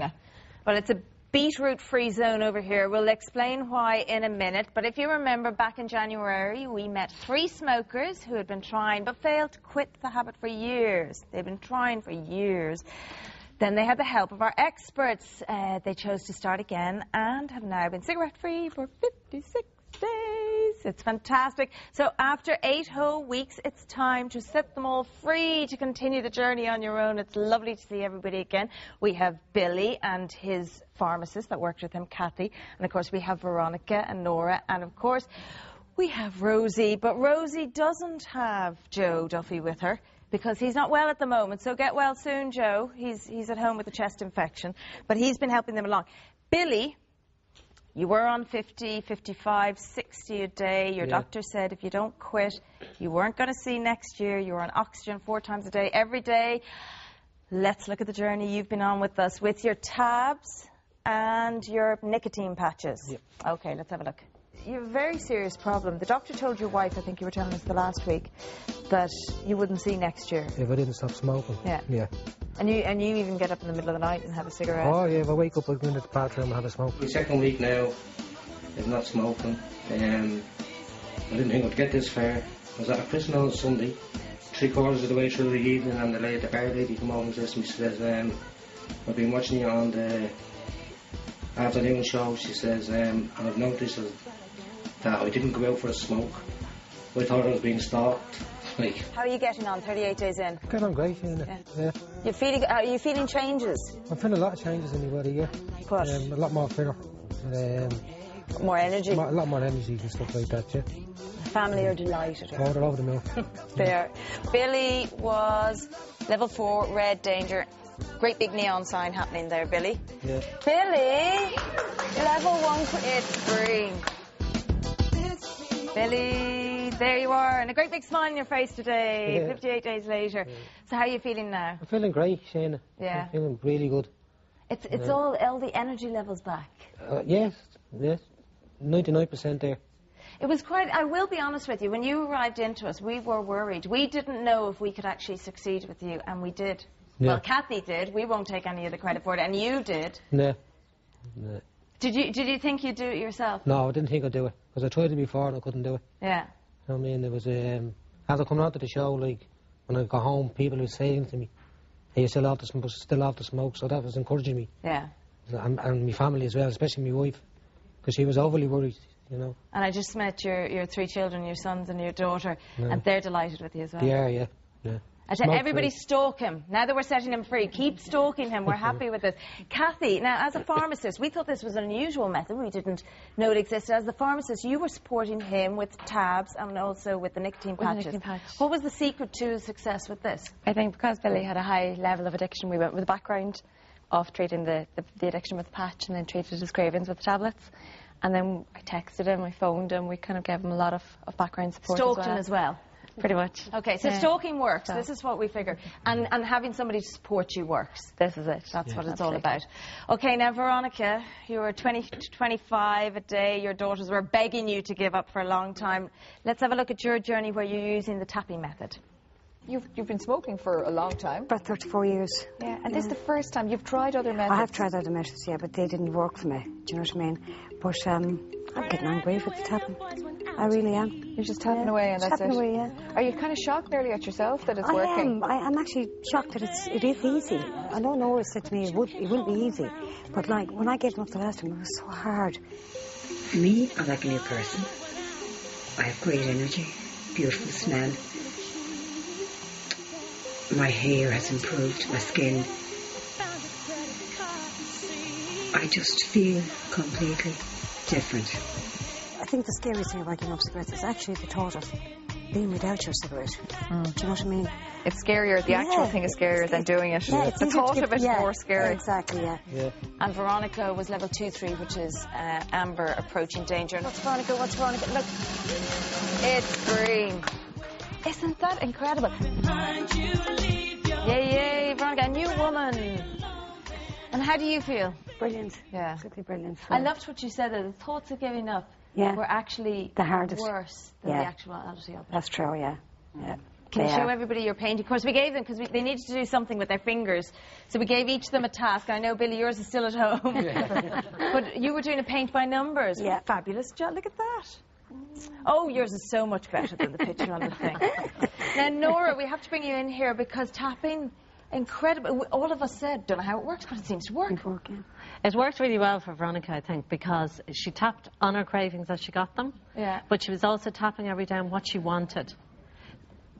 angina. Well, it's a beetroot-free zone over here. We'll explain why in a minute. But if you remember, back in January, we met 3 smokers who had been trying but failed to quit the habit for years. They've been trying for years. Then they had the help of our experts. They chose to start again and have now been cigarette-free for 56 days. It's fantastic. So after 8 whole weeks, it's time to set them all free to continue the journey on your own. It's lovely to see everybody again. We have Billy and his pharmacist that worked with him, Kathy. And, of course, we have Veronica and Nora. And, of course, we have Rosie. But Rosie doesn't have Joe Duffy with her, because he's not well at the moment. So get well soon, Joe. He's at home with a chest infection. But he's been helping them along. Billy, you were on 50, 55, 60 a day. Your doctor said if you don't quit, you weren't going to see next year. You were on oxygen 4 times a day, every day. Let's look at the journey you've been on with us, with your tabs and your nicotine patches. Yep. Okay, let's have a look. You have a very serious problem. The doctor told your wife, I think you were telling us the last week, that you wouldn't see next year. If I didn't stop smoking. Yeah. Yeah. And you even get up in the middle of the night and have a cigarette? Oh, yeah, if I wake up, I go into the bathroom and have a smoke. The second week now is not smoking. I didn't think I'd get this far. I was at a prison on Sunday, 3/4 of the way through the evening, and the bar lady come over and says to me, she says, I've been watching you on the afternoon show, she says, and I've noticed that I didn't go out for a smoke. I thought I was being stalked. Like, how are you getting on 38 days in? Getting on great, yeah. Are you feeling changes? I'm feeling a lot of changes in the body, yeah. What? A lot more fitter. More energy? A lot more energy and stuff like that, yeah. The family are delighted. Oh, they're over the moon. They are. Billy was level 4, red danger. Great big neon sign happening there, Billy. Yeah. Billy! Level 1, it's green. Billy, there you are, and a great big smile on your face today, 58 days later. Yeah. So how are you feeling now? I'm feeling great, Shana. Yeah. I'm feeling really good. It's all the energy levels back. Yes, 99% there. It was quite, I will be honest with you, when you arrived into us, we were worried. We didn't know if we could actually succeed with you, and we did. Yeah. Well, Kathy did. We won't take any of the credit for it, and you did. No. Did you think you'd do it yourself? No, I didn't think I'd do it, because I tried it before and I couldn't do it. Yeah. I mean, it was, after coming out to the show, like, when I got home, people were saying to me, hey, you still have to smoke, so that was encouraging me. Yeah. And my family as well, especially my wife, because she was overly worried, you know. And I just met your 3 children, your sons and your daughter, and they're delighted with you as well. Yeah. I tell everybody, stalk him. Now that we're setting him free, keep stalking him. We're happy with this. Kathy, now as a pharmacist, we thought this was an unusual method. We didn't know it existed. As the pharmacist, you were supporting him with tabs and also with the nicotine patches. What was the secret to success with this? I think because Billy had a high level of addiction, we went with a background of treating the addiction with the patch and then treated his cravings with the tablets. And then I texted him, I phoned him, we kind of gave him a lot of background support. Stalked him as well? Pretty much. Okay, so stalking works. So. This is what we figure. And having somebody to support you works. This is it. That's what it's all about. Okay, now, Veronica, you were 20 to 25 a day. Your daughters were begging you to give up for a long time. Let's have a look at your journey where you're using the tapping method. You've been smoking for a long time. About 34 years. Yeah, and this is the first time you've tried other methods. I have tried other methods, yeah, but they didn't work for me. Do you know what I mean? But I'm getting on great with the tapping. I really am. You're just tapping away and that's tapping it? Away, yeah. Are you kind of shocked nearly at yourself that it's working? I'm actually shocked that it is easy. I know Nora said to me it wouldn't be easy. But like, when I gave them up the last time, it was so hard. Me, I'm like a new person. I have great energy, beautiful smell. My hair has improved, my skin. I just feel completely different. I think the scariest thing about giving up cigarettes is actually the thought of being without your cigarette. Do you know what I mean? It's scarier, the actual thing is scarier than doing it. Yeah, the thought of it is more scary. Exactly, yeah. And Veronica was level 2-3, which is amber, approaching danger. And what's Veronica? Look, it's green. Isn't that incredible? Yay, Veronica, a new woman. And how do you feel? Brilliant. Yeah. Absolutely brilliant. I loved what you said, that the thoughts of giving up were actually the hardest. Worse than the actuality of it. That's true, yeah. Can you show everybody your painting? Of course, we gave them, because they needed to do something with their fingers. So we gave each of them a task. I know, Billy, yours is still at home. But you were doing a paint by numbers. Yeah. Fabulous job. Look at that. Oh, yours is so much better than the picture on the thing. Now, Nora, we have to bring you in here because tapping, incredible. All of us said, don't know how it works, but it seems to work. It worked really well for Veronica, I think, because she tapped on her cravings as she got them. Yeah. But she was also tapping every day on what she wanted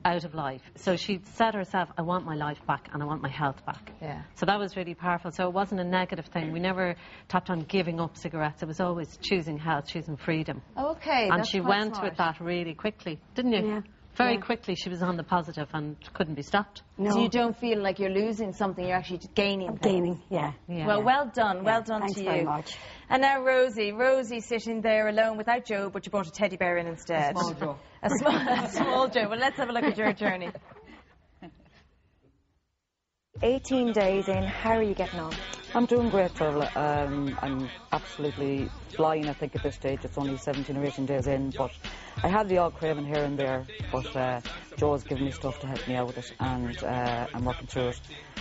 out of life. So she said herself, I want my life back and I want my health back. Yeah. So that was really powerful. So it wasn't a negative thing. We never tapped on giving up cigarettes. It was always choosing health, choosing freedom. Okay, and that's she quite went smart. with that really quickly, didn't you? Yeah. Very quickly she was on the positive and couldn't be stopped. No. So you don't feel like you're losing something, you're actually gaining things. Gaining, yeah. Well, well done. Well done Thanks to you. very much. And now Rosie. Rosie's sitting there alone without Joe, but you brought a teddy bear in instead. A small Joe. A small Joe. Well, let's have a look at your journey. 18 days in, how are you getting on? I'm doing great, Phil. I'm absolutely flying, I think, at this stage. It's only 17 or 18 days in, but I have the odd craving here and there, but Joe's given me stuff to help me out with it, and I'm working through it.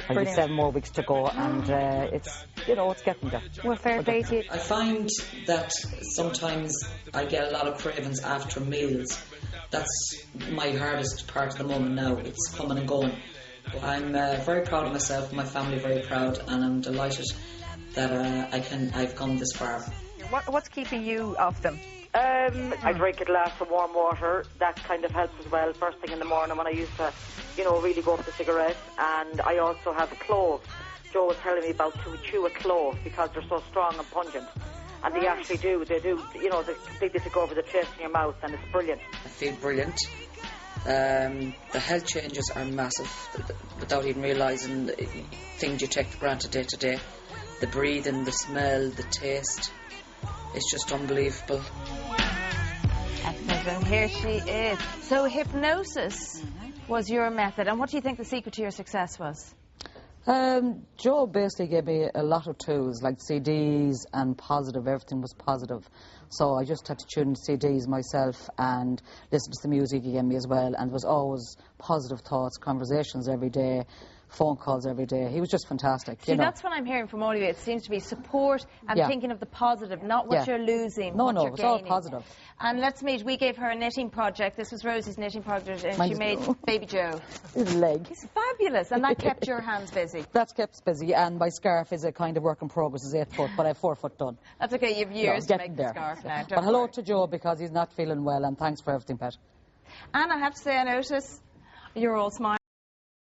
I've got 7 more weeks to go, and it's, you know, it's getting there. Well, fair play to you. I find that sometimes I get a lot of cravings after meals. That's my hardest part at the moment now. It's coming and going. I'm very proud of myself and my family very proud, and I'm delighted that I've come this far. What's keeping you off them? I drink a glass of warm water. That kind of helps as well first thing in the morning when I used to, you know, really go for the cigarettes. And I also have cloves. Joe was telling me about to chew a clove because they're so strong and pungent. And they actually do, you know, they completely take over the taste in your mouth, and it's brilliant. I feel brilliant. The health changes are massive without even realising the things you take for granted day to day. The breathing, the smell, the taste. It's just unbelievable. Excellent, and here she is. So hypnosis was your method, and what do you think the secret to your success was? Joe basically gave me a lot of tools, like CDs and positive. Everything was positive. So I just had to tune CDs myself and listen to the music he gave me as well. And it was always positive thoughts, conversations every day, phone calls every day. He was just fantastic. See, that's what I'm hearing from all of you. It seems to be support and thinking of the positive, not what you're losing, what you're it's gaining. all positive. And let's meet. We gave her a knitting project. This was Rosie's knitting project, and she made Baby Joe. His leg. He's fabulous, and that kept your hands busy. That's kept us busy, and my scarf is a kind of work in progress. It's 8 foot, but I have 4 foot done. That's okay. You have years to make the scarf now. But hello to Joe, because he's not feeling well, and thanks for everything, Pat. And I have to say, I notice you're all smiling.